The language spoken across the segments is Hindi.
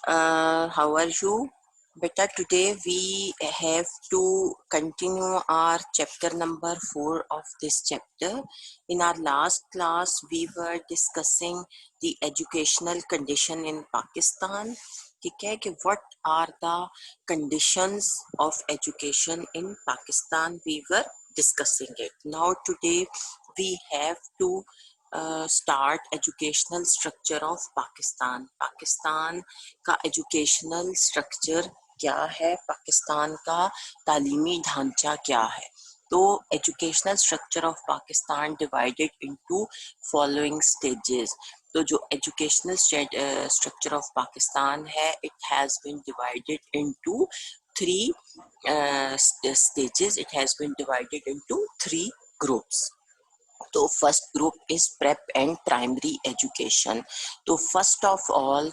How are you? Beta, today we have to continue our chapter number 4 of this chapter. In our last class, we were discussing the educational condition in Pakistan. ठीक है कि what are the conditions of education in Pakistan? We were discussing it. Now today we have to start educational structure of Pakistan. Pakistan का एजुकेशनल स्ट्रक्चर क्या है, पाकिस्तान का तालीमी ढांचा क्या है. तो educational structure of Pakistan divided into following stages. तो जो एजुकेशनल स्ट्रक्चर ऑफ पाकिस्तान है, it has been divided into three stages. It has been divided into 3 groups. तो first group is prep and primary education. तो फर्स्ट ऑफ ऑल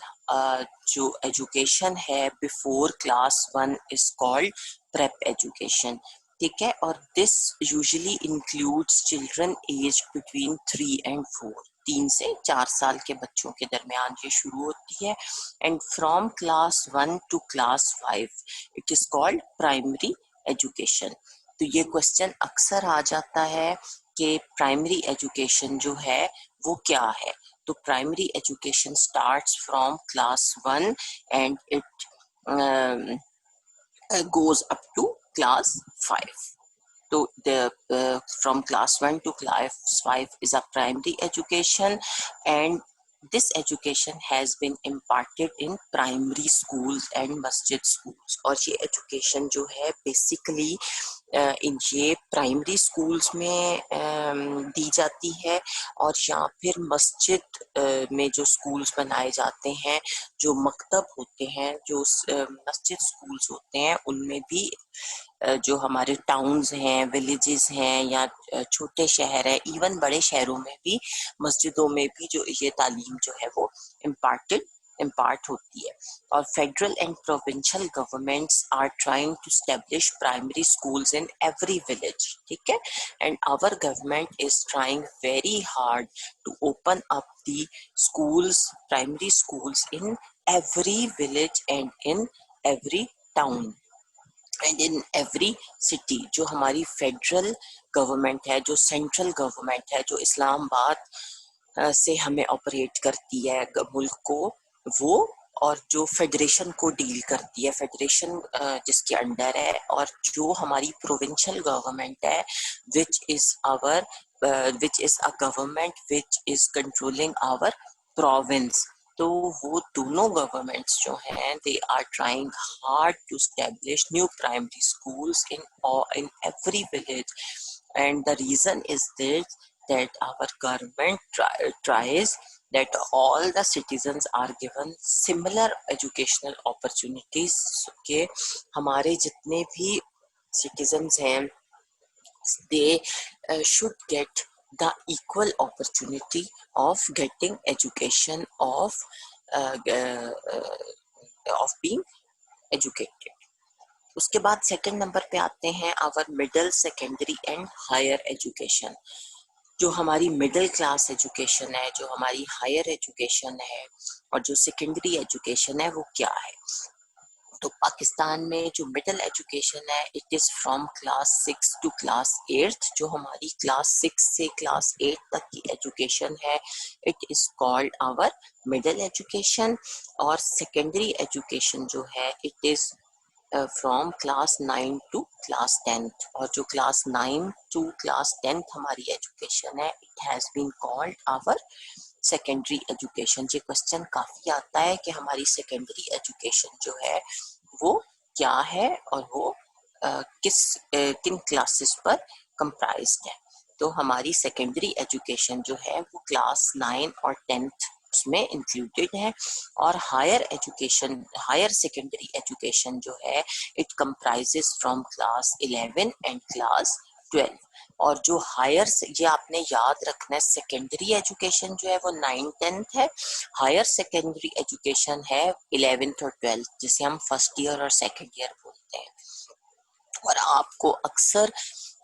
जो एजुकेशन है before class 1 is called prep education. ठीक है, और this usually includes children age between 3 and 4. 3 से 4 साल के बच्चों के दरमियान ये शुरू होती है. And from class 1 to class 5 it is called primary education. तो ये क्वेश्चन अक्सर आ जाता है कि प्राइमरी एजुकेशन जो है वो क्या है. तो primary education starts from class 1 and it goes up to class 5. So from class 1 to class 5 is a primary education, and this education has been imparted in primary schools and masjid schools. और ये education जो है basically इन ये प्राइमरी स्कूल्स में दी जाती है, और या फिर मस्जिद में जो स्कूल्स बनाए जाते हैं, जो मकतब होते हैं, जो मस्जिद स्कूल्स होते हैं, उनमें भी जो हमारे टाउन्स हैं, विलेजेस हैं, या छोटे शहर है, इवन बड़े शहरों में भी मस्जिदों में भी जो ये तालीम जो है वो इम्पार्ट होती है. और federal and provincial governments are trying to establish primary schools in every village. ठीक है, and our government is trying very hard to open up the schools, primary schools in every village and in every town and in every city. जो हमारी फेडरल गवर्नमेंट है, जो सेंट्रल गवर्नमेंट है, जो इस्लामाबाद से हमें ऑपरेट करती है मुल्क को, वो, और जो फेडरेशन को डील करती है, फेडरेशन जिसके अंडर है, और जो हमारी प्रोविंशियल गवर्नमेंट है, which is a government which is controlling our province. तो वो दोनों गवर्नमेंट्स जो हैं, they are trying hard to establish new primary schools in every village. And the reason is this, that our government tries that all the citizens are given similar educational opportunities. के हमारे जितने भी citizens हैं, they should get the equal opportunity of getting education, of being educated. उसके बाद सेकंड नंबर पे आते हैं our middle, secondary and higher education. जो हमारी मिडिल क्लास एजुकेशन है, जो हमारी हायर एजुकेशन है, और जो सेकेंडरी एजुकेशन है, वो क्या है. तो पाकिस्तान में जो मिडिल एजुकेशन है, it is from class 6 to class 8. जो हमारी क्लास 6 से क्लास 8 तक की एजुकेशन है, it is called our middle education. और सेकेंडरी एजुकेशन जो है, it is from class 9 to class 10th. और जो क्लास 9 टू क्लास 10th हमारी एजुकेशन है, it has been called our secondary education. ये क्वेश्चन काफी आता है कि हमारी सेकेंडरी एजुकेशन जो है वो क्या है, और वो किन क्लासेस पर कंप्राइज्ड है. तो हमारी सेकेंडरी एजुकेशन जो है वो क्लास 9 और 10th उसमें इंक्लूडेड है. और higher education, higher secondary education जो है, it comprises from class 11 and class 12. और जो हायर, ये आपने याद रखना है, सेकेंडरी एजुकेशन जो है वो 9-10th है, हायर सेकेंडरी एजुकेशन है 11th और 12th, जिसे हम फर्स्ट ईयर और सेकेंड ईयर बोलते हैं. और आपको अक्सर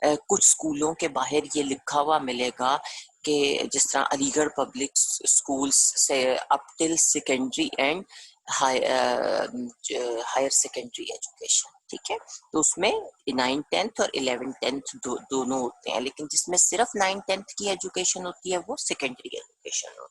कुछ स्कूलों के बाहर ये लिखा हुआ मिलेगा कि जिस तरह अलीगढ़ पब्लिक स्कूल्स से up till secondary and higher secondary education, ठीक है। तो उसमें 9th-10th और 11th-10th दोनों होते हैं, लेकिन जिसमें सिर्फ 9th-10th की एजुकेशन होती है वो सेकेंडरी एजुकेशन होती है,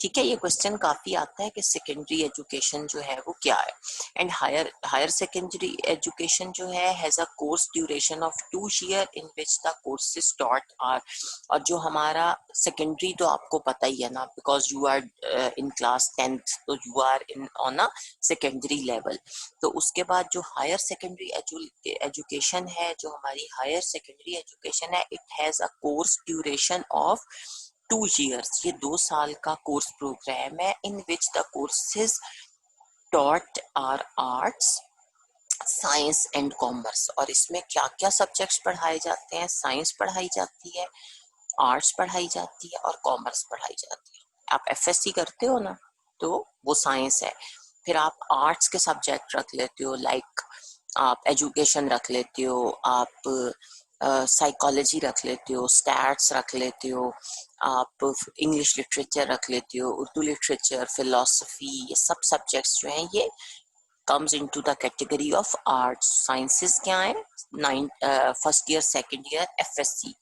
ठीक है। ये क्वेश्चन काफी आता है कि सेकेंडरी एजुकेशन जो है वो क्या है। एंड हायर सेकेंडरी एजुकेशन जो है has a course duration of 2 years in which the courses taught are, और जो हमारा सेकेंडरी तो आपको पता ही है ना, because you are in class 10th, तो you are in on a secondary level. तो उसके बाद जो हायर सेकेंडरी एजुकेशन है, जो हमारी हायर सेकेंडरी एजुकेशन है, it has a course duration of 2 years, ये 2 साल का कोर्स प्रोग्राम है, in which the courses taught are arts, science and commerce. और इसमें क्या क्या सब्जेक्ट्स पढ़ाए जाते हैं? साइंस पढ़ाई जाती है, आर्ट्स पढ़ाई जाती है और कॉमर्स पढ़ाई जाती है। आप एफएससी करते हो ना, तो वो साइंस है। फिर आप आर्ट्स के सब्जेक्ट रख लेते हो, लाइक आप एजुकेशन रख लेते हो, आप साइकोलॉजी रख लेते हो, स्टैट्स रख लेते हो, आप इंग्लिश लिटरेचर रख लेते हो, उर्दू लिटरेचर, फिलोसफी, ये सब सब्जेक्ट्स जो हैं ये comes into the category of arts. Sciences क्या है? First year second year FSc.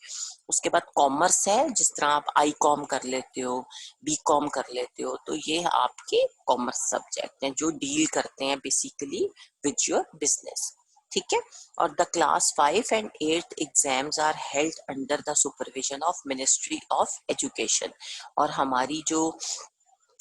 उसके बाद कॉमर्स है, जिस तरह आप आई कॉम कर लेते हो, बी कॉम कर लेते हो, तो ये आपके कॉमर्स सब्जेक्ट हैं जो डील करते हैं बेसिकली विद योर बिजनेस, ठीक है। और the class 5 and 8 exams are held under the supervision of ministry of education. और हमारी जो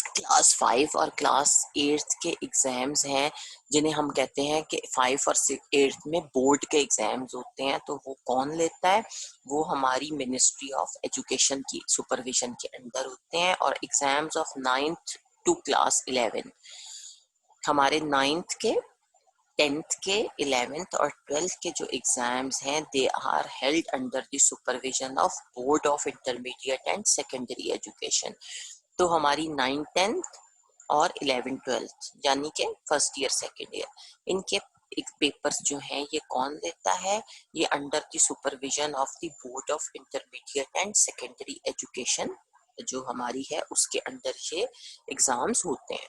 क्लास 5 और क्लास 8 के एग्जाम्स हैं, जिन्हें हम कहते हैं कि 5 और 8 में बोर्ड के एग्जाम्स होते हैं, तो वो कौन लेता है? वो हमारी मिनिस्ट्री ऑफ एजुकेशन की सुपरविजन के अंदर होते हैं। और exams of 9th to class 11, हमारे 9th के, 10th के, 11th और 12th के जो एग्जाम्स हैं, they are held under the supervision of board of intermediate and secondary education. तो हमारी 9th-10th और 11th-12th यानी कि फर्स्ट ईयर सेकेंड ईयर, इनके एक पेपर्स जो हैं ये कौन लेता है? ये under the supervision of the board of intermediate and secondary education जो हमारी है उसके अंडर ये एग्जाम्स होते हैं।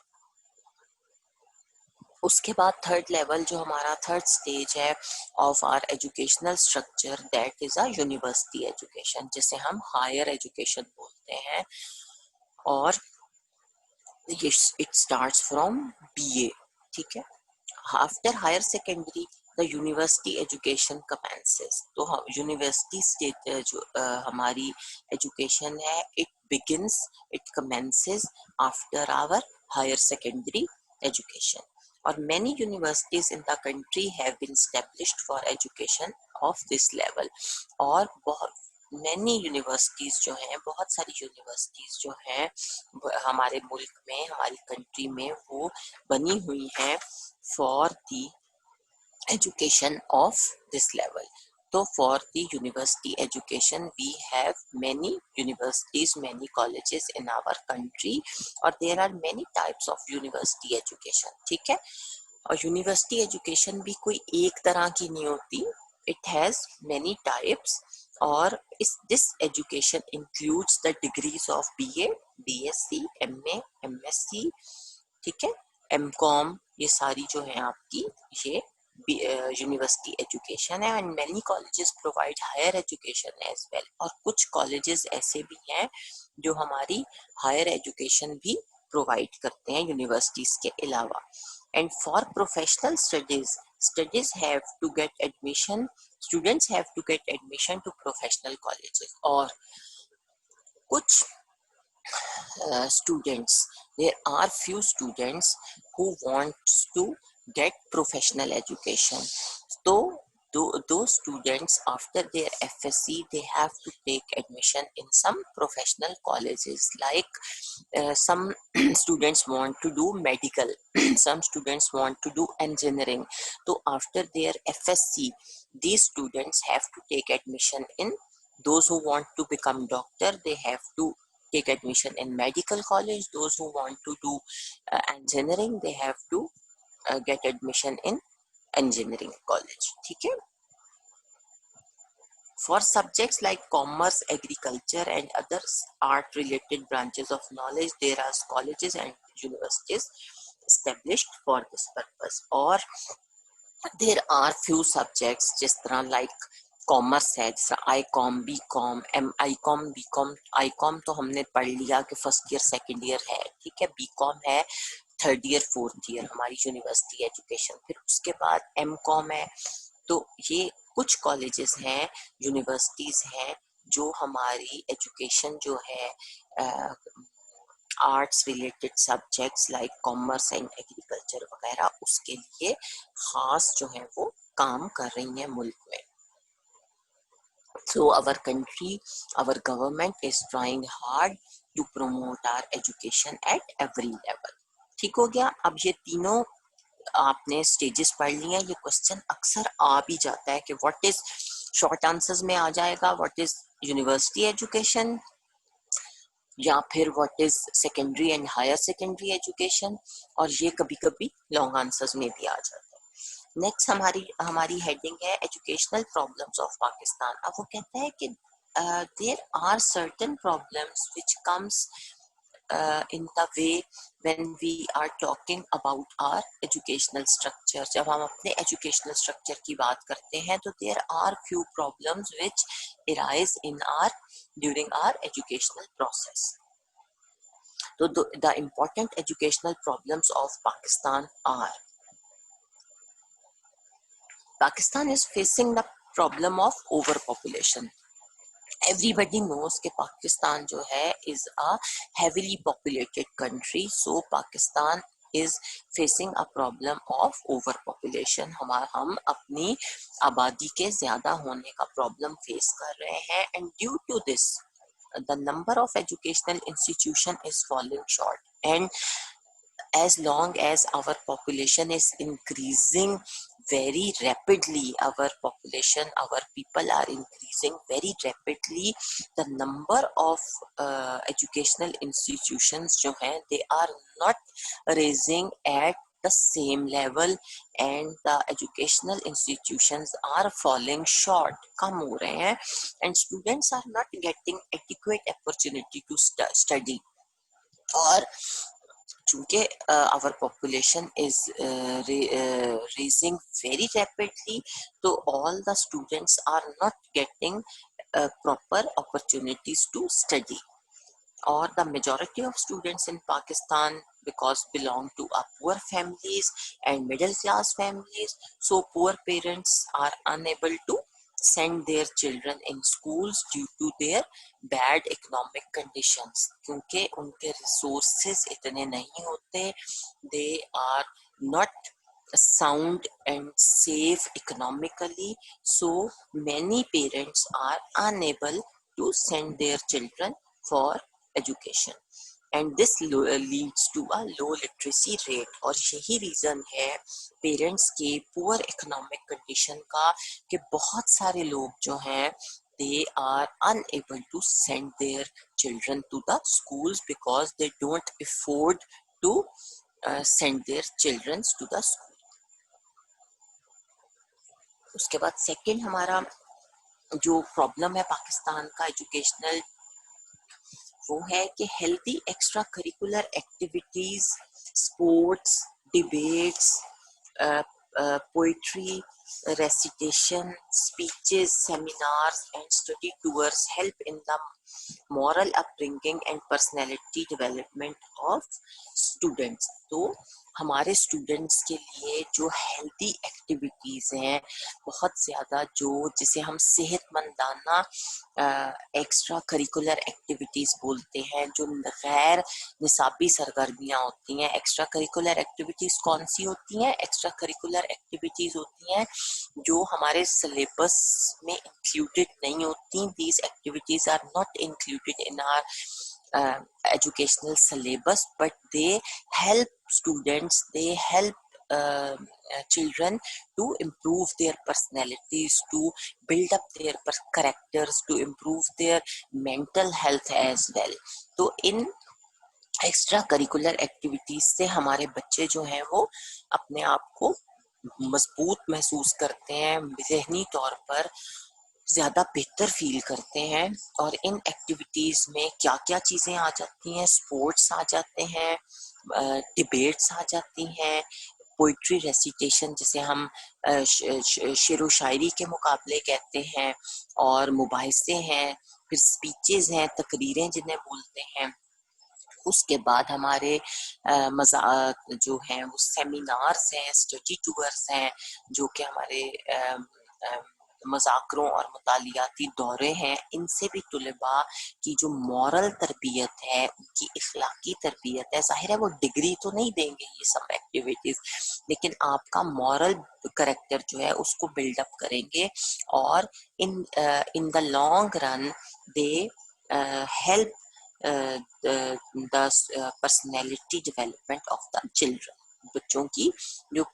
उसके बाद थर्ड लेवल, जो हमारा थर्ड स्टेज है of our educational structure, that is a university education, जिसे हम हायर एजुकेशन बोलते हैं। और it starts from BA, ठीक है। After higher secondary the university education commences, तो हम यूनिवर्सिटी स्टेट जो हमारी एजुकेशन है, it commences after our higher secondary education. और many universities in the country have been established for education of this level. और बहुत मैनी यूनिवर्सिटीज जो हैं, बहुत सारी यूनिवर्सिटीज जो हैं हमारे मुल्क में, हमारी कंट्री में, वो बनी हुई हैं for the education of this level. तो for the university education we have many universities, many colleges in our country, और there are many types of university education, ठीक है। और यूनिवर्सिटी एजुकेशन भी कोई एक तरह की नहीं होती, इट हैज मैनी टाइप्स। और इस this education includes the degrees of BA, BSc, MA, MSc, ठीक है, एमकॉम, ये सारी जो है आपकी ये यूनिवर्सिटी एजुकेशन है। And many colleges provide higher education as well, और कुछ कॉलेजेस ऐसे भी हैं जो हमारी हायर एजुकेशन भी प्रोवाइड करते हैं यूनिवर्सिटीज के अलावा। And for professional studies have to get admission, students have to get admission to professional colleges। और कुछ students, there are few students who wants to get professional education, so those students after their FSC they have to take admission in some professional colleges, like some students want to do medical, some students want to do engineering, so after their FSC these students have to take admission in, those who want to become doctor they have to take admission in medical college, those who want to do engineering they have to get admission in engineering college, ठीक है। For subjects like commerce, agriculture and other art related branches of knowledge there are colleges and universities established for this purpose. और there are few subjects जिस तरह like कॉमर्स है, जैसे I Com, B Com, I Com, B Com. I Com तो हमने पढ़ लिया कि फर्स्ट ईयर सेकेंड ईयर है, ठीक है। बी कॉम है थर्ड ईयर फोर्थ ईयर हमारी यूनिवर्सिटी एजुकेशन। फिर उसके बाद एम कॉम है। तो ये कुछ कॉलेजेस हैं, यूनिवर्सिटीज हैं जो हमारी एजुकेशन जो है arts related subjects like commerce and agriculture वगैरह उसके लिए खास जो है वो काम कर रही हैं मुल्क में। So our country, our government is trying hard to promote our education at every level. ठीक हो गया। अब ये तीनों आपने स्टेजेस पढ़ लिए हैं। ये क्वेश्चन अक्सर आ भी जाता है कि व्हाट इज, शॉर्ट आंसर्स में आ जाएगा व्हाट इज यूनिवर्सिटी एजुकेशन, या फिर what is secondary and higher secondary education, और ये कभी कभी लॉन्ग आंसर्स में भी आ जाता है। नेक्स्ट हमारी हेडिंग है एजुकेशनल प्रॉब्लम्स ऑफ पाकिस्तान। अब वो कहता है कि there are certain problems which comes in the way when we are talking about our educational structure। जब हम अपने educational structure की बात करते हैं तो there are few problems which arise in our during our educational process। तो the important educational problems of Pakistan are, Pakistan is facing the problem of overpopulation। Everybody knows कि पाकिस्तान जो है is a heavily populated country, so Pakistan is facing a problem of overpopulation। हम अपनी आबादी के ज्यादा होने का प्रॉब्लम फेस कर रहे हैं, and due to this the number of educational institution is falling short, and as long as our population is increasing very rapidly, our population, our people are increasing very rapidly, the number of educational institutions जो हैं they are not raising at the same level, and the educational institutions are falling short, कम हो रहे हैं, and students are not getting adequate opportunity to study। और चूंकि our population is raising very rapidly, तो all the students are not getting proper opportunities to study, or the majority of students in Pakistan because belong to a poor families and middle class families, so poor parents are unable to send their children in schools due to their bad economic conditions, क्योंकि उनके resources इतने नहीं होते, they are not sound and safe economically, so many parents are unable to send their children for education, and this leads to a low literacy rate। और यही रीजन है पेरेंट्स के पुअर इकोनॉमिक कंडीशन का कि बहुत सारे लोग जो हैं they are unable to send their children to the schools because they don't afford to send their children to the school। उसके बाद सेकंड हमारा जो प्रॉब्लम है पाकिस्तान का एजुकेशनल, वो है कि healthy extra curricular activities, sports, debates, poetry, recitation, speeches, seminars and study tours help in the moral upbringing and personality development of students। तो हमारे स्टूडेंट्स के लिए जो हेल्दी एक्टिविटीज हैं बहुत ज़्यादा, जो जिसे हम सेहतमंदाना एक्स्ट्रा करिकुलर एक्टिविटीज़ बोलते हैं, जो गैर निसाबी सरगर्मियाँ होती हैं। एक्स्ट्रा करिकुलर एक्टिविटीज़ कौन सी होती हैं? एक्स्ट्रा करिकुलर एक्टिविटीज़ होती हैं जो हमारे सिलेबस में इंक्लूडेड नहीं होती। These activities are not included in our educational syllabus, but they help students, they help children to improve their personalities, to build up their characters, to improve their mental health as well। तो इन एक्स्ट्रा करिकुलर एक्टिविटीज से हमारे बच्चे जो हैं वो अपने आप को मजबूत महसूस करते हैं, ज़हनी तौर पर ज़्यादा बेहतर फील करते हैं। और इन एक्टिविटीज़ में क्या क्या चीज़ें आ जाती हैं? स्पोर्ट्स आ जाते हैं, डिबेट्स आ जाती हैं, पोइट्री रेसिटेशन जिसे हम शेरो शायरी के मुकाबले कहते हैं, और मुबाहिसे हैं, फिर स्पीचेस हैं, तकरीरें जिन्हें बोलते हैं। उसके बाद हमारे मजा जो हैं वो सेमिनार्स हैं, स्टडी टूर्स हैं, जो कि हमारे मज़ाकरों और मुतालियाती दौरे हैं। इनसे भी तुलबा की जो मॉरल तरबियत है, उनकी इखलाकी तरबियत है, ज़ाहिर है वो डिग्री तो नहीं देंगे ये सब एक्टिविटीज़, लेकिन आपका मॉरल करेक्टर जो है उसको बिल्डअप करेंगे, और in the long run they help the personality development of the children. बच्चों की जो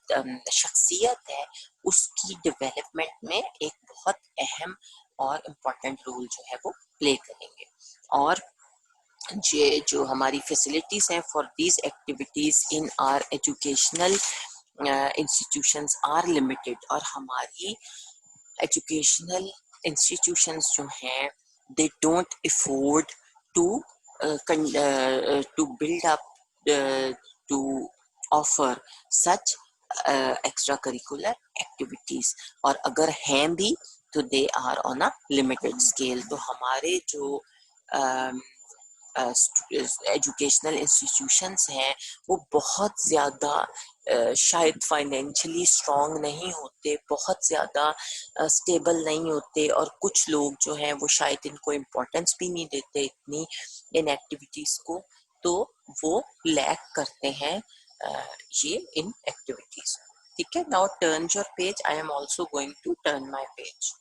शख्सियत है उसकी डेवलपमेंट में एक बहुत अहम और इम्पोर्टेंट रोल जो है वो प्ले करेंगे। और ये जो हमारी फैसिलिटीज हैं for these activities in our educational institutions are limited, और हमारी एजुकेशनल इंस्टीट्यूशंस जो हैं they don't afford to to build up to offer such extracurricular activities, और अगर हैं भी तो they are on a limited scale। तो हमारे जो एजुकेशनल इंस्टीट्यूशंस हैं वो बहुत ज़्यादा शायद फाइनेंशियली स्ट्रॉन्ग नहीं होते, बहुत ज़्यादा स्टेबल नहीं होते, और कुछ लोग जो हैं वो शायद इनको इम्पोर्टेंस भी नहीं देते इतनी इन एक्टिविटीज़ को, तो वो लैक करते हैं ये इन एक्टिविटीज़। ठीक है, now turn your page, I am also going to turn my page.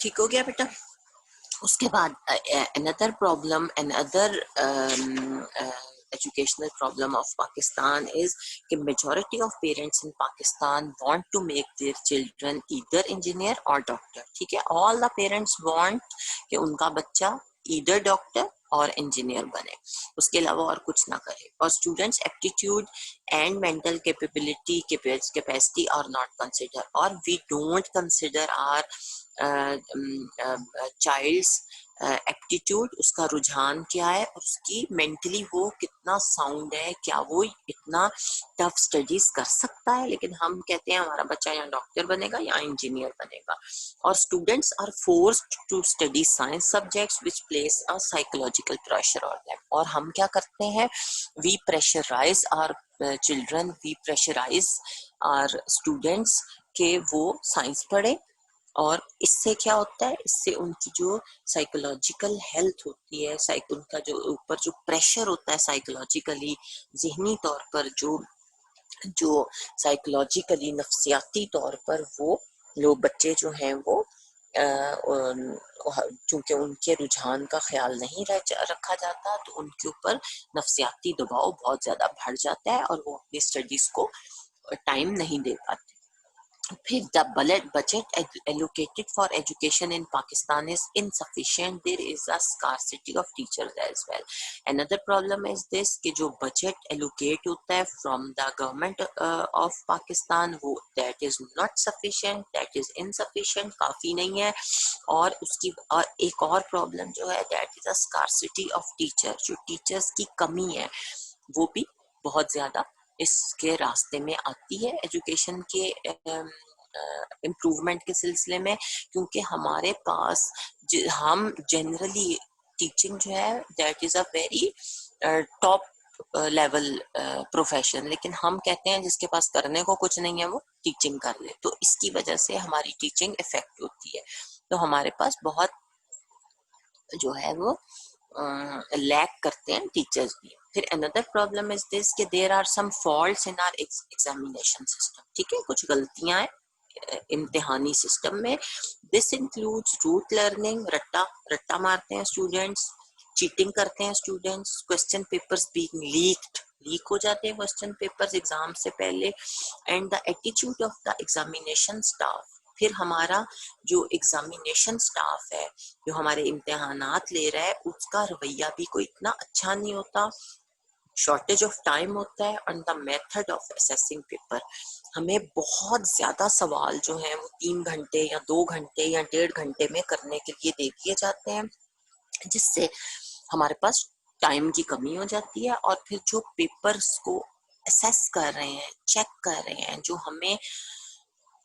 ठीक हो गया बेटा? उसके बाद another problem, another educational problem of Pakistan is कि majority of parents in Pakistan want to make their children either engineer or doctor। ठीक है, all the parents want कि उनका बच्चा either doctor और इंजीनियर बने, उसके अलावा और कुछ ना करे। और students aptitude and mental capability capacity are not consider, और we don't consider our child's aptitude, उसका रुझान क्या है, उसकी मेंटली वो कितना साउंड है, क्या वो इतना टफ स्टडीज कर सकता है। लेकिन हम कहते हैं हमारा बच्चा या डॉक्टर बनेगा या इंजीनियर बनेगा। और students are forced to study science subjects which place a psychological pressure on them. और हम क्या करते हैं, we pressurise our children, we pressurise our students के वो साइंस पढ़े, और इससे क्या होता है, इससे उनकी जो साइकोलॉजिकल हेल्थ होती है, उनका जो ऊपर जो प्रेशर होता है साइकोलॉजिकली, जहनी तौर पर जो जो साइकोलॉजिकली नफ्सियाती तौर पर वो लोग बच्चे जो हैं वो चूंकि उनके रुझान का ख्याल नहीं रखा जाता, तो उनके ऊपर नफ्सियाती दबाव बहुत ज्यादा बढ़ जाता है और वो अपनी स्टडीज को टाइम नहीं दे पाते। फिर the budget allocated for education in Pakistan is insufficient. There is a scarcity of teachers as well. Another problem is this कि जो budget allocate होता है from the government of Pakistan, वो that is not sufficient, that is insufficient, काफी नहीं है। और उसकी और एक और problem जो है that is a scarcity of teacher, जो teachers की कमी है वो भी बहुत ज्यादा इसके रास्ते में आती है एजुकेशन के इम्प्रूवमेंट के सिलसिले में, क्योंकि हमारे पास हम जनरली टीचिंग जो है that is a very top level profession, लेकिन हम कहते हैं जिसके पास करने को कुछ नहीं है वो टीचिंग कर ले, तो इसकी वजह से हमारी टीचिंग इफेक्ट होती है। तो हमारे पास बहुत जो है वो लैक करते हैं टीचर्स भी। फिर अनदर प्रॉब्लम इज दिस कि there are some faults in our examination system. ठीक है, कुछ गलतियां हैं इम्तिहानी सिस्टम में। दिस इंक्लूड्स रूट लर्निंग, रट्टा रट्टा मारते हैं स्टूडेंट्स, चीटिंग करते हैं students, question papers being leak हो जाते हैं क्वेश्चन पेपर्स एग्जाम से पहले, and the attitude of the examination staff. फिर हमारा जो एग्जामिनेशन स्टाफ है जो हमारे इम्तिहानात ले रहा है उसका रवैया भी कोई इतना अच्छा नहीं होता, शॉर्टेज ऑफ टाइम होता है and the method of assessing paper. हमें बहुत ज़्यादा सवाल जो हैं वो 3 घंटे या 2 घंटे या 1.5 घंटे में करने के लिए दे दिए जाते हैं, जिससे हमारे पास टाइम की कमी हो जाती है। और फिर जो पेपर्स को असेस कर रहे हैं, चेक कर रहे हैं, जो हमें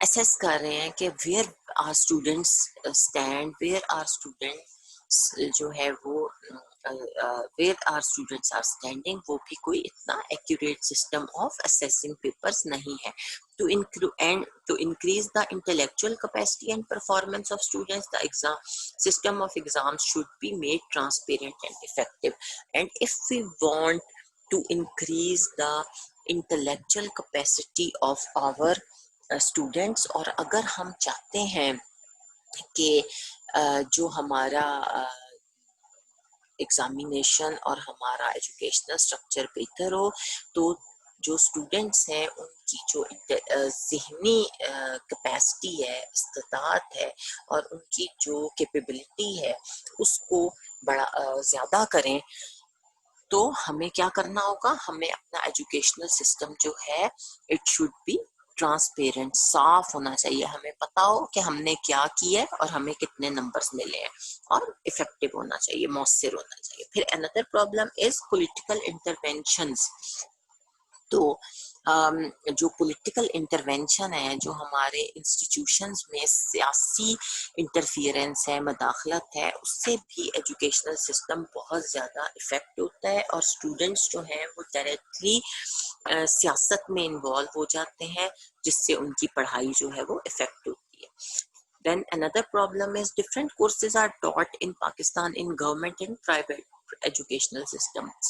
असेस कर रहे हैं कि where are students stand, where are students जो है वो where are students are standing, वो भी कोई इतना accurate system of assessing papers नहीं है। To increase the intellectual capacity and performance of students, the exam system of exams should be made transparent and effective. And if we want to increase the intellectual capacity of our students, और अगर हम चाहते हैं कि जो हमारा एग्जामिनेशन और हमारा एजुकेशनल स्ट्रक्चर बेहतर हो, तो जो स्टूडेंट्स हैं उनकी जो ज़हनी कैपेसिटी है, इस्तेताअत है, और उनकी जो कैपेबिलिटी है उसको बड़ा ज़्यादा करें, तो हमें क्या करना होगा, हमें अपना एजुकेशनल सिस्टम जो है इट शुड बी ट्रांसपेरेंट, साफ होना चाहिए। हमें पता हो कि हमने क्या किया है और हमें कितने नंबर्स मिले हैं, और इफेक्टिव होना चाहिए, मौसर होना चाहिए। फिर another problem is political interventions. तो जो पॉलिटिकल इंटरवेंशन है, जो हमारे इंस्टीट्यूशंस में सियासी इंटरफियरेंस है, मदाखलत है, उससे भी एजुकेशनल सिस्टम बहुत ज़्यादा इफेक्ट होता है, और स्टूडेंट्स जो हैं वो डायरेक्टली सियासत में इन्वॉल्व हो जाते हैं, जिससे उनकी पढ़ाई जो है वो इफेक्ट होती है। Then another problem is different courses are taught in Pakistan in government and private educational systems.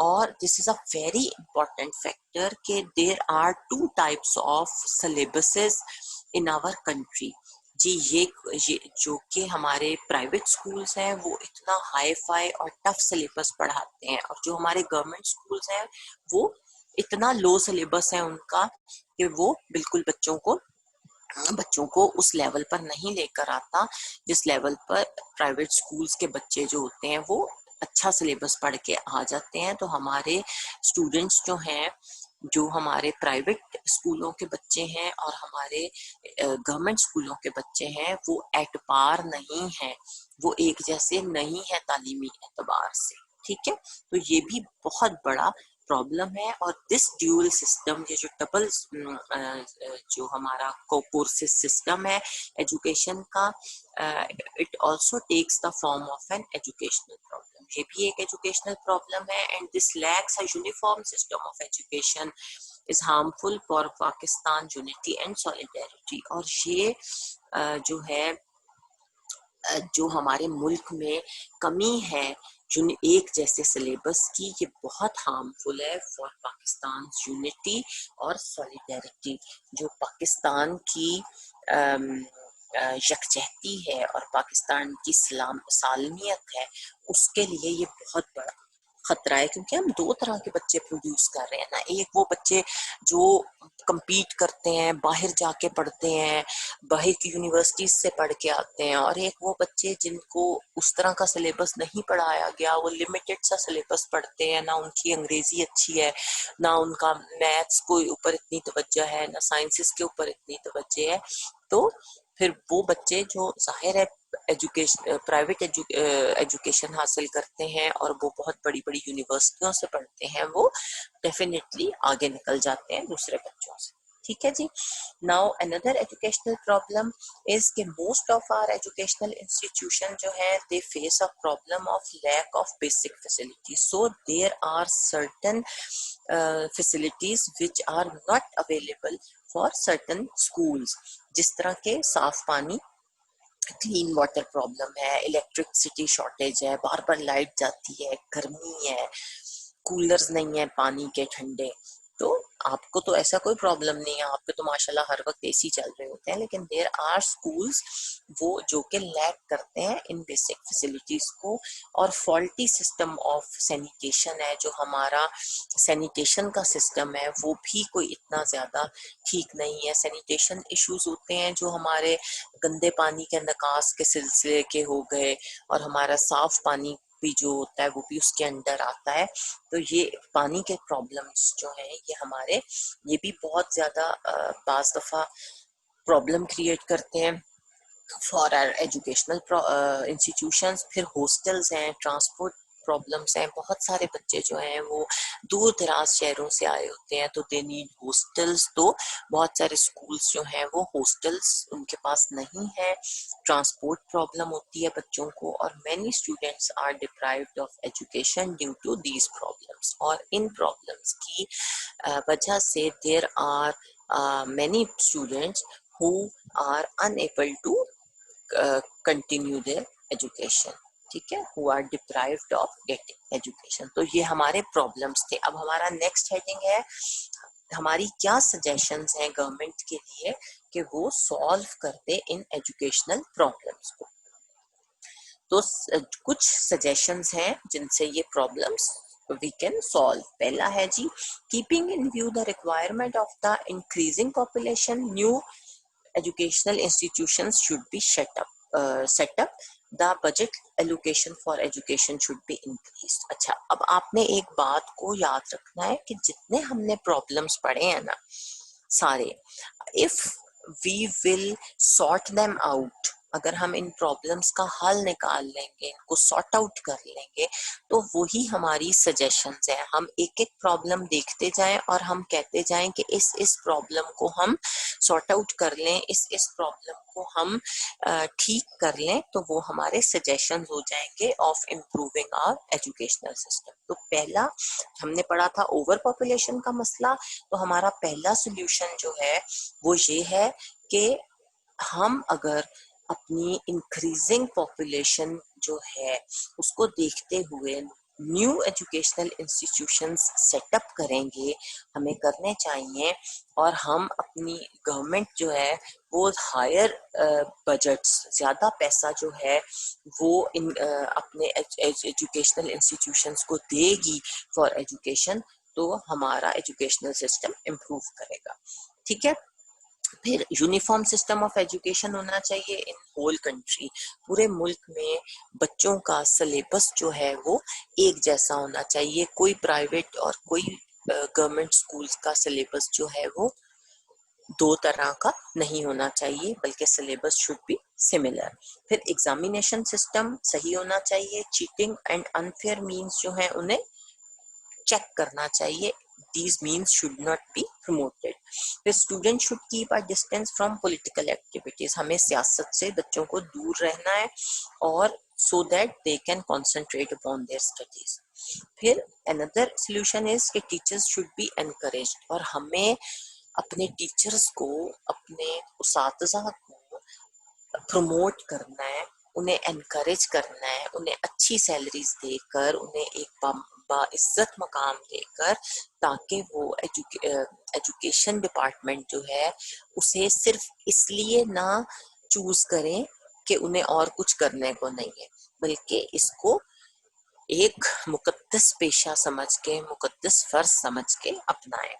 और this is a very important factor कि there are two types of syllabuses in our country. जी ये जो कि हमारे प्राइवेट स्कूल्स हैं वो इतना हाई फाई और टफ सिलेबस पढ़ाते हैं, और जो हमारे गवर्नमेंट स्कूल्स हैं वो इतना लो सिलेबस है उनका कि वो बिल्कुल बच्चों को उस लेवल पर नहीं लेकर आता जिस लेवल पर प्राइवेट स्कूल्स के बच्चे जो होते हैं वो अच्छा सिलेबस पढ़ के आ जाते हैं। तो हमारे स्टूडेंट्स जो हैं, जो हमारे प्राइवेट स्कूलों के बच्चे हैं और हमारे गवर्नमेंट स्कूलों के बच्चे हैं, वो एट पार नहीं हैं, वो एक जैसे नहीं है तालीमी एतबार से। ठीक है, तो ये भी बहुत बड़ा प्रॉब्लम है। और दिस ड्यूअल सिस्टम, ये जो डबल जो हमारा कोर्सेज सिस्टम है एजुकेशन का, it also takes the form of an educational problem. ये भी एक एजुकेशनल प्रॉब्लम है। And this lacks a uniform system of education is harmful for Pakistan unity and solidarity. और ये जो है जो हमारे मुल्क में कमी है एक जैसे सिलेबस की, ये बहुत हार्मफुल है फॉर पाकिस्तान यूनिटी और सॉलिडेरिटी। जो पाकिस्तान की यकजहती है और पाकिस्तान की सालमियत है, उसके लिए ये बहुत बड़ा खतरा है। क्योंकि हम दो तरह के बच्चे प्रोड्यूस कर रहे हैं ना, एक वो बच्चे जो compete करते हैं, बाहर जाके पढ़ते हैं, बाहर की यूनिवर्सिटीज से पढ़ के आते हैं, और एक वो बच्चे जिनको उस तरह का सिलेबस नहीं पढ़ाया गया, वो लिमिटेड सा सिलेबस पढ़ते हैं, ना उनकी अंग्रेजी अच्छी है, ना उनका मैथ्स के ऊपर इतनी तवज्जो है, ना साइंसेस के ऊपर इतनी तवज्जो है। तो फिर वो बच्चे जो जाहिर है प्राइवेट एजुकेशन हासिल करते हैं और वो बहुत बड़ी बड़ी यूनिवर्सिटियों से पढ़ते हैं, वो डेफिनेटली आगे निकल जाते हैं दूसरे बच्चों से। ठीक है जी। Now another educational problem is कि most of our educational institution जो है they face a problem of lack of basic facilities. So there are certain facilities which are not available for certain schools, जिस तरह के साफ पानी, क्लीन वाटर प्रॉब्लम है, इलेक्ट्रिसिटी शॉर्टेज है, बार बार लाइट जाती है, गर्मी है, कूलर्स नहीं है पानी के ठंडे। तो आपको तो ऐसा कोई प्रॉब्लम नहीं है, आपके तो माशाल्लाह हर वक्त एसी चल रहे होते हैं, लेकिन देयर आर स्कूल्स वो जो कि लैक करते हैं इन बेसिक फैसिलिटीज को। और फॉल्टी सिस्टम ऑफ सैनिटेशन है, जो हमारा सैनिटेशन का सिस्टम है वो भी कोई इतना ज़्यादा ठीक नहीं है। सैनिटेशन इश्यूज होते हैं जो हमारे गंदे पानी के निकास के सिलसिले के हो गए, और हमारा साफ पानी भी जो होता है वो भी उसके अंडर आता है। तो ये पानी के प्रॉब्लम्स जो हैं ये हमारे ये भी बहुत ज़्यादा बाज़ दफ़ा प्रॉब्लम क्रिएट करते हैं फॉर आर एजुकेशनल इंस्टीट्यूशंस। फिर हॉस्टल्स हैं, ट्रांसपोर्ट प्रॉब्लम्स हैं, बहुत सारे बच्चे जो हैं वो दूर दराज शहरों से आए होते हैं तो दे नीड हॉस्टल्स। तो बहुत सारे स्कूल्स जो हैं वो हॉस्टल्स उनके पास नहीं है, ट्रांसपोर्ट प्रॉब्लम होती है बच्चों को, और many students are deprived of education due to these problems. और इन प्रॉब्लम्स की वजह से there are many students who are unable to continue their education, ठीक है, who are deprived of getting education। तो ये हमारे प्रॉब्लम्स थे। अब हमारा नेक्स्ट हेडिंग है हमारी क्या सजेशंस हैं गवर्नमेंट के लिए कि वो सॉल्व कर दे इन एजुकेशनल प्रॉब्लम्स को। तो कुछ सजेशंस हैं जिनसे ये प्रॉब्लम्स we can solve। पहला है जी, keeping in view the requirement of the increasing population, new educational institutions should be set up, the budget allocation for education should be increased। अच्छा, अब आपने एक बात को याद रखना है कि जितने हमने प्रॉब्लम्स पढ़े हैं ना सारे, if we will sort them out, अगर हम इन प्रॉब्लम्स का हल निकाल लेंगे, इनको सॉर्ट आउट कर लेंगे, तो वही हमारी सजेशंस हैं। हम एक एक प्रॉब्लम देखते जाएं और हम कहते जाएं कि इस प्रॉब्लम को हम सॉर्ट आउट कर लें, इस प्रॉब्लम को हम ठीक कर लें, तो वो हमारे सजेशंस हो जाएंगे of improving our educational system. तो पहला हमने पढ़ा था ओवर पॉपुलेशन का मसला। तो हमारा पहला सोल्यूशन जो है वो ये है कि हम अगर अपनी इंक्रीजिंग पॉपुलेशन जो है उसको देखते हुए न्यू एजुकेशनल इंस्टीट्यूशंस सेटअप करेंगे, हमें करने चाहिए, और हम अपनी गवर्नमेंट जो है वो हायर बजट्स, ज़्यादा पैसा जो है वो इन अपने एजुकेशनल इंस्टीट्यूशंस को देगी फॉर एजुकेशन, तो हमारा एजुकेशनल सिस्टम इम्प्रूव करेगा, ठीक है। फिर यूनिफॉर्म सिस्टम ऑफ एजुकेशन होना चाहिए इन होल कंट्री, पूरे मुल्क में बच्चों का सिलेबस जो है वो एक जैसा होना चाहिए। कोई प्राइवेट और कोई गवर्नमेंट स्कूल्स का सिलेबस जो है वो दो तरह का नहीं होना चाहिए, बल्कि सिलेबस शुड बी सिमिलर। फिर एग्जामिनेशन सिस्टम सही होना चाहिए, चीटिंग एंड अनफेयर मीन्स जो है उन्हें चेक करना चाहिए, these means should not be promoted। The student should keep a distance from political activities, हमें सियासत से बच्चों को दूर रहना है, और so that they can concentrate upon their studies। फिर another solution is कि teachers should be encouraged, और हमें अपने टीचर्स को, अपने उस्ताज़ा को प्रमोट करना है, उन्हें एनकरेज करना है, उन्हें अच्छी सैलरीज देकर, उन्हें एक बाइज्जत मकाम देकर, ताकि वो एजुकेशन डिपार्टमेंट जो है उसे सिर्फ इसलिए ना चूज करें कि उन्हें और कुछ करने को नहीं है, बल्कि इसको एक मुकद्दस पेशा समझ के, मुकद्दस फर्ज समझ के अपनाएं।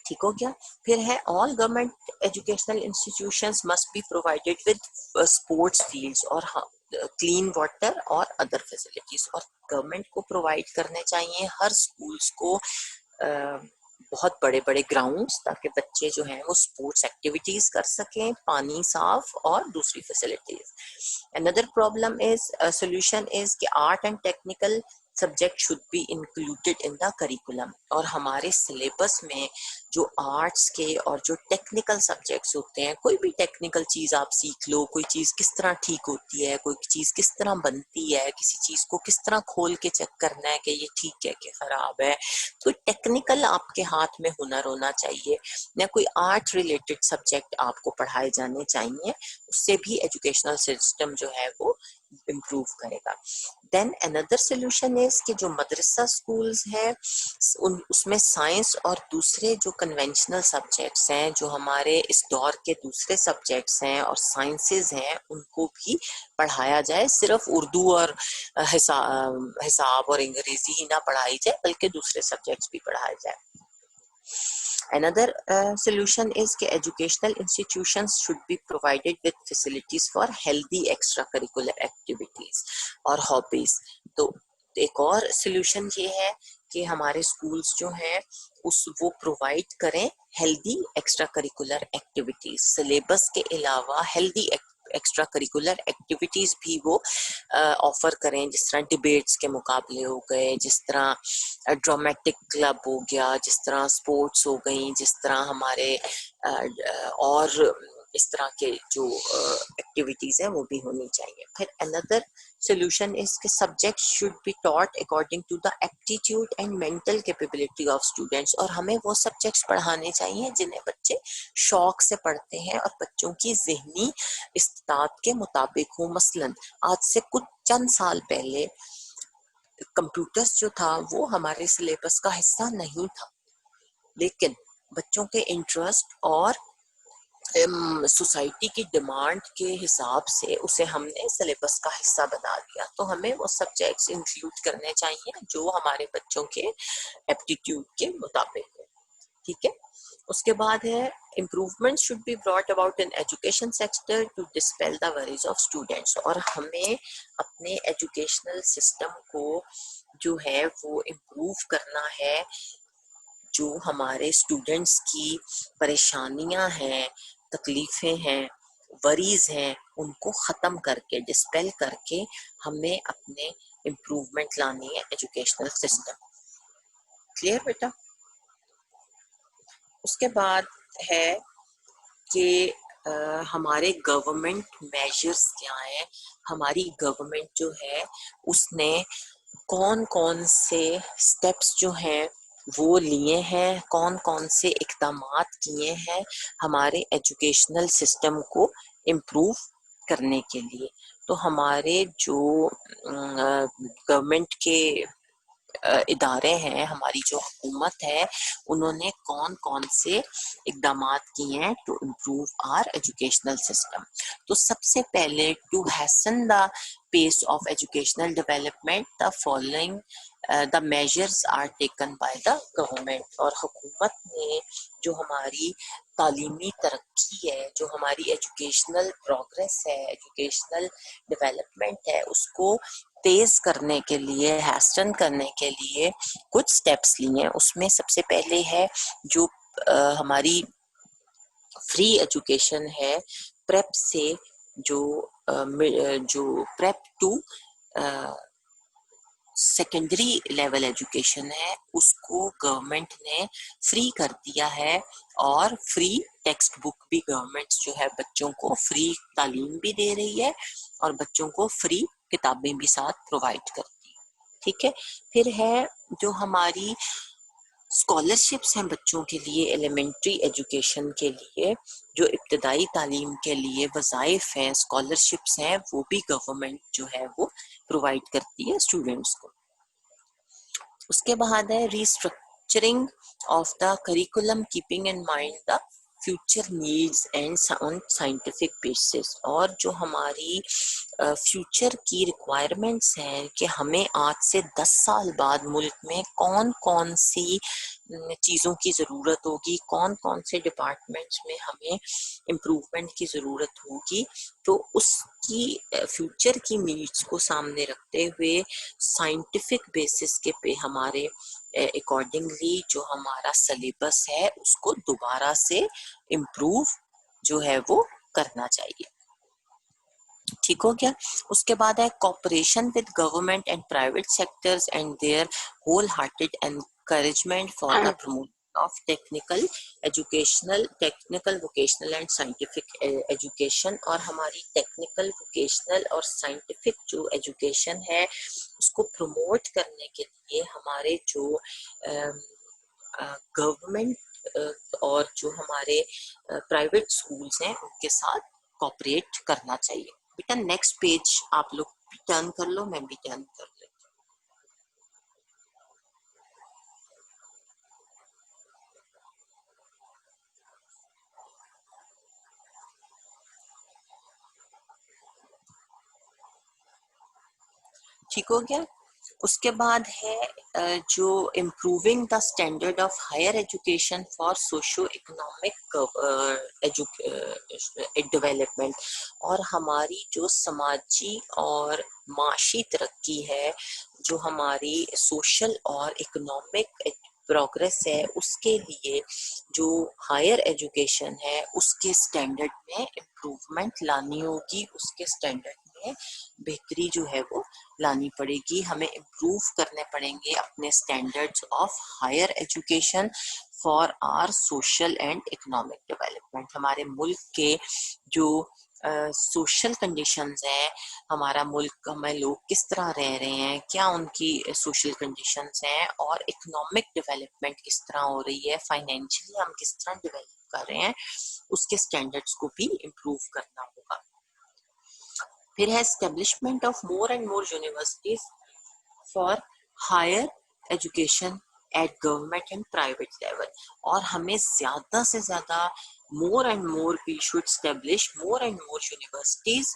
ठीक हो गया। फिर है all government educational institutions must be provided with sports fields और क्लीन वाटर और अदर फैसिलिटीज, और गवर्नमेंट को प्रोवाइड करने चाहिए हर स्कूल्स को बहुत बड़े बड़े ग्राउंड्स, ताकि बच्चे जो हैं वो स्पोर्ट्स एक्टिविटीज कर सकें, पानी साफ और दूसरी facilities. Another problem is solution is कि art and technical subject should be included in the curriculum, और हमारे सिलेबस में जो आर्ट्स के और जो टेक्निकल सब्जेक्ट्स होते हैं, कोई भी टेक्निकल चीज़ आप सीख लो, कोई चीज़ किस तरह ठीक होती है, कोई चीज़ किस तरह बनती है, किसी चीज़ को किस तरह खोल के चेक करना है कि ये ठीक है कि ख़राब है, कोई टेक्निकल आपके हाथ में हुनर होना चाहिए, या कोई आर्ट रिलेटेड सब्जेक्ट आपको पढ़ाए जाने चाहिए, उससे भी एजुकेशनल सिस्टम जो है वो इम्प्रूव करेगा। देन अनदर सोल्यूशन इज कि जो मदरसा स्कूल्स हैं उसमें साइंस और दूसरे जो कन्वेंशनल सब्जेक्ट्स हैं, जो हमारे इस दौर के दूसरे सब्जेक्ट्स हैं और साइंसेज हैं, उनको भी पढ़ाया जाए। सिर्फ उर्दू और हिसाब और अंग्रेजी ही ना पढ़ाई जाए, बल्कि दूसरे सब्जेक्ट्स भी पढ़ाए जाए। Another solution is कि educational institutions should be provided with facilities for healthy extracurricular activities और hobbies. तो एक और solution ये है कि हमारे schools जो हैं वो provide करें healthy extracurricular activities. Syllabus के अलावा healthy एक्स्ट्रा करिकुलर एक्टिविटीज भी वो ऑफर करें, जिस तरह डिबेट्स के मुकाबले हो गए, जिस तरह ड्रामेटिक क्लब हो गया, जिस तरह स्पोर्ट्स हो गई, जिस तरह हमारे और इस तरह के जो एक्टिविटीज हैं वो भी होनी चाहिए. फिर अनदर solution is कि subjects should be taught according to the aptitude and mental capability of students. और हमें वो subjects पढ़ाने चाहिए जिन्हें बच्चे शौक से पढ़ते हैं और बच्चों की ज़हनी इस्तात के मुताबिक हो. मसलन आज से कुछ चंद साल पहले कंप्यूटर्स जो था वो हमारे सिलेबस का हिस्सा नहीं था, लेकिन बच्चों के इंटरेस्ट और सोसाइटी की डिमांड के हिसाब से उसे हमने सिलेबस का हिस्सा बना दिया. तो हमें वो सब्जेक्ट्स इंक्लूड करने चाहिए जो हमारे बच्चों के एप्टीट्यूड के मुताबिक हो. ठीक है. उसके बाद है improvement should be brought about in education sector to dispel the worries of students. और हमें अपने एजुकेशनल सिस्टम को जो है वो इम्प्रूव करना है. जो हमारे स्टूडेंट्स की परेशानियां हैं, तकलीफें हैं, वरीज हैं, उनको ख़त्म करके डिस्पेल करके हमें अपने इम्प्रूवमेंट लानी है एजुकेशनल सिस्टम. क्लियर बेटा. उसके बाद है कि हमारे गवर्नमेंट मेजर्स क्या हैं. हमारी गवर्नमेंट जो है उसने कौन कौन से स्टेप्स जो हैं वो लिए हैं, कौन कौन से इक़दामात किए हैं हमारे एजुकेशनल सिस्टम को इम्प्रूव करने के लिए. तो हमारे जो गवर्नमेंट के इदारे हैं, हमारी जो हुकूमत है, उन्होंने कौन कौन से इक़दामात किए हैं to improve our educational system. तो सबसे पहले to hasten the pace of educational development, the following the measures are taken by the government. और हुकूमत ने जो हमारी तालीमी तरक्की है, जो हमारी एजुकेशनल प्रोग्रेस है, एजुकेशनल डेवलपमेंट है, उसको तेज करने के लिए, हैस्टन करने के लिए कुछ स्टेप्स लिए हैं. उसमें सबसे पहले है जो हमारी फ्री एजुकेशन है, प्रेप से जो prep to secondary level education है उसको गवर्नमेंट ने फ्री कर दिया है. और फ्री टेक्स्ट बुक भी गवर्नमेंट जो है बच्चों को फ्री तालीम भी दे रही है और बच्चों को फ्री किताबें भी साथ प्रोवाइड करती है. ठीक है. फिर है जो हमारी स्कॉलरशिप्स हैं बच्चों के लिए, एलिमेंट्री एजुकेशन के लिए, जो इब्तदाई तालीम के लिए वज़ाइफ हैं, स्कॉलरशिप्स हैं, वो भी गवर्नमेंट जो है वो प्रोवाइड करती है स्टूडेंट्स को. उसके बाद है restructuring of the curriculum keeping in mind the future needs and on scientific basis. और जो हमारी फ्यूचर की रिक्वायरमेंट्स हैं कि हमें आज से 10 साल बाद मुल्क में कौन कौन सी चीज़ों की ज़रूरत होगी, कौन कौन से डिपार्टमेंट्स में हमें इम्प्रूवमेंट की ज़रूरत होगी. तो उसकी फ्यूचर की नीड्स को सामने रखते हुए साइंटिफिक बेसिस के पे हमारे अकॉर्डिंगली जो हमारा सिलेबस है उसको दोबारा से इम्प्रूव जो है वो करना चाहिए. ठीक हो गया. उसके बाद है cooperation with government and private sectors and their whole hearted encouragement for the promotion of technical vocational and scientific education. और हमारी टेक्निकल वोकेशनल और साइंटिफिक जो एजुकेशन है उसको प्रमोट करने के लिए हमारे जो गवर्नमेंट और जो हमारे प्राइवेट स्कूल्स हैं उनके साथ कोऑपरेट करना चाहिए. बेटा नेक्स्ट पेज आप लोग भी टर्न कर लो, मैं भी टर्न कर लेती हूँ. ठीक हो गया. उसके बाद है जो improving the standard of higher education for socio economic development, और हमारी जो समाजी और माशी तरक्की है, जो हमारी सोशल और इकोनॉमिक प्रोग्रेस है, उसके लिए जो हायर एजुकेशन है उसके स्टैंडर्ड में इम्प्रूवमेंट लानी होगी, उसके स्टैंडर्ड में बेहतरी जो है वो लानी पड़ेगी। हमें इम्प्रूव करने पड़ेंगे अपने standards of higher education for our social and economic development. हमारे मुल्क के जो सोशल कंडीशंस हैं, हमारा मुल्क में लोग किस तरह रह रहे हैं, क्या उनकी सोशल कंडीशंस हैं, और इकोनॉमिक डेवलपमेंट किस तरह हो रही है, फाइनेंशियली हम किस तरह डेवलप कर रहे हैं, उसके स्टैंडर्ड्स को भी इम्प्रूव करना होगा। फिर है establishment of more and more universities for higher education at government and private level, और हमें ज्यादा से ज्यादा more and more we should establish more and more universities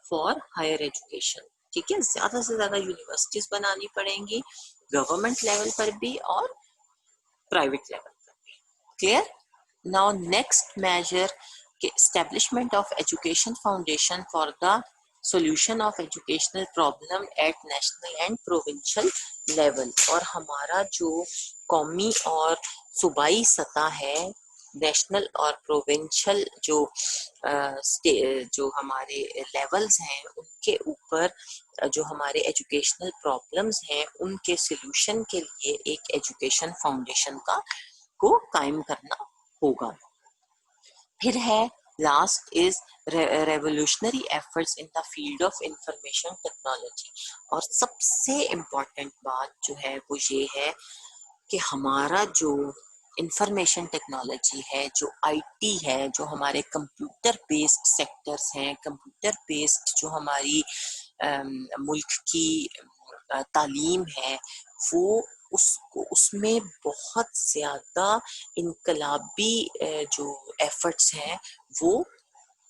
for higher education. ठीक है, ज्यादा से ज्यादा यूनिवर्सिटीज बनानी पड़ेंगी, गवर्नमेंट लेवल पर भी और प्राइवेट लेवल पर भी। क्लियर? नाउ नेक्स्ट मेजर के establishment of education foundation for the solution of educational problem at national and provincial level, और हमारा जो कौमी और सूबाई सतह है, नेशनल और प्रोविंशियल जो हमारे लेवल्स हैं, उनके ऊपर जो हमारे एजुकेशनल प्रॉब्लम्स हैं उनके सॉल्यूशन के लिए एक एजुकेशन फाउंडेशन को कायम करना होगा। फिर है last is revolutionary efforts in the field of information technology, और सबसे इम्पोर्टेंट बात जो है वो ये है कि हमारा जो इंफॉर्मेशन टेक्नोलॉजी है, जो आईटी है, जो हमारे कंप्यूटर बेस्ड सेक्टर्स हैं, कंप्यूटर बेस्ड जो हमारी मुल्क की तालीम है, वो उसमें बहुत ज़्यादा इनकलाबी जो एफर्ट्स हैं वो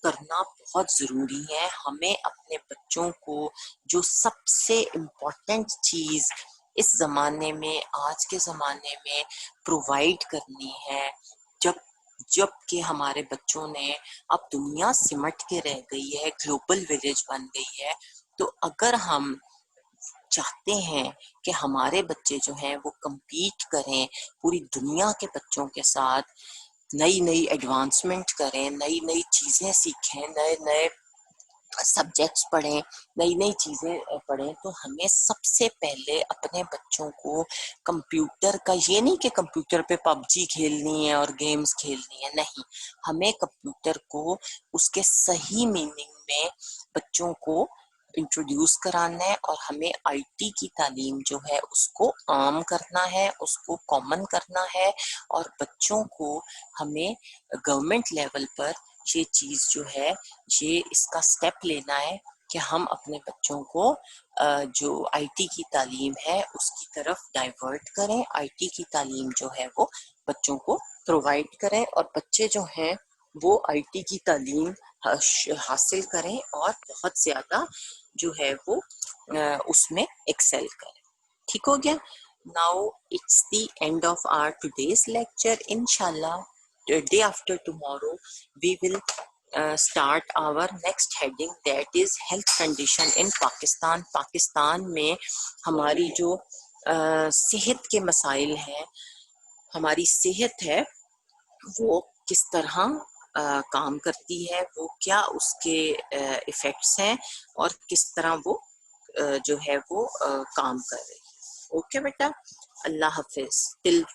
करना बहुत ज़रूरी है। हमें अपने बच्चों को जो सबसे इम्पोर्टेंट चीज़ इस ज़माने में, आज के ज़माने में प्रोवाइड करनी है, जब जब कि हमारे बच्चों ने अब दुनिया सिमट के रह गई है, ग्लोबल विलेज बन गई है, तो अगर हम चाहते हैं कि हमारे बच्चे जो हैं वो compete करें पूरी दुनिया के बच्चों के साथ, नई नई एडवांसमेंट करें, नई नई चीज़ें सीखें, नए नए सब्जेक्ट्स पढ़ें, नई नई चीज़ें पढ़ें, तो हमें सबसे पहले अपने बच्चों को कंप्यूटर का, ये नहीं कि कंप्यूटर पे पबजी खेलनी है और गेम्स खेलनी है, नहीं, हमें कंप्यूटर को उसके सही मीनिंग में बच्चों को इंट्रोड्यूस कराना है, और हमें आईटी की तालीम जो है उसको आम करना है, उसको कॉमन करना है, और बच्चों को हमें गवर्नमेंट लेवल पर ये चीज़ जो है, ये इसका स्टेप लेना है कि हम अपने बच्चों को जो आईटी की तालीम है उसकी तरफ डाइवर्ट करें, आईटी की तालीम जो है वो बच्चों को प्रोवाइड करें, और बच्चे जो हैं वो आईटी की तालीम हासिल करें और बहुत ज़्यादा जो है वो उसमें एक्सेल करें। ठीक हो गया? Now it's the end of our today's lecture. इंशाल्लाह day after tomorrow we will start our next heading, that is health condition in Pakistan। Pakistan में हमारी जो सेहत के मसाइल हैं, हमारी सेहत है वो किस तरह काम करती है, वो क्या उसके इफेक्ट्स हैं, और किस तरह वो जो है वो काम कर रही है। ओके बेटा, अल्लाह हाफिज, टिल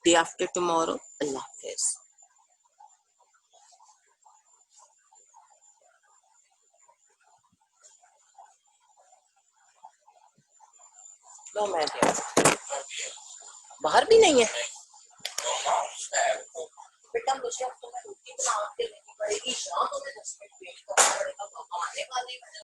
डे आफ्टर टुमारो, अल्लाह हाफिज। लो मैं बाहर भी नहीं है बेटा, मुझे अब तुम्हें रोटी बना के लेनी पड़ेगी, शाम को 10 मिनट वेट करना पड़ेगा, पापा आने वाले हैं।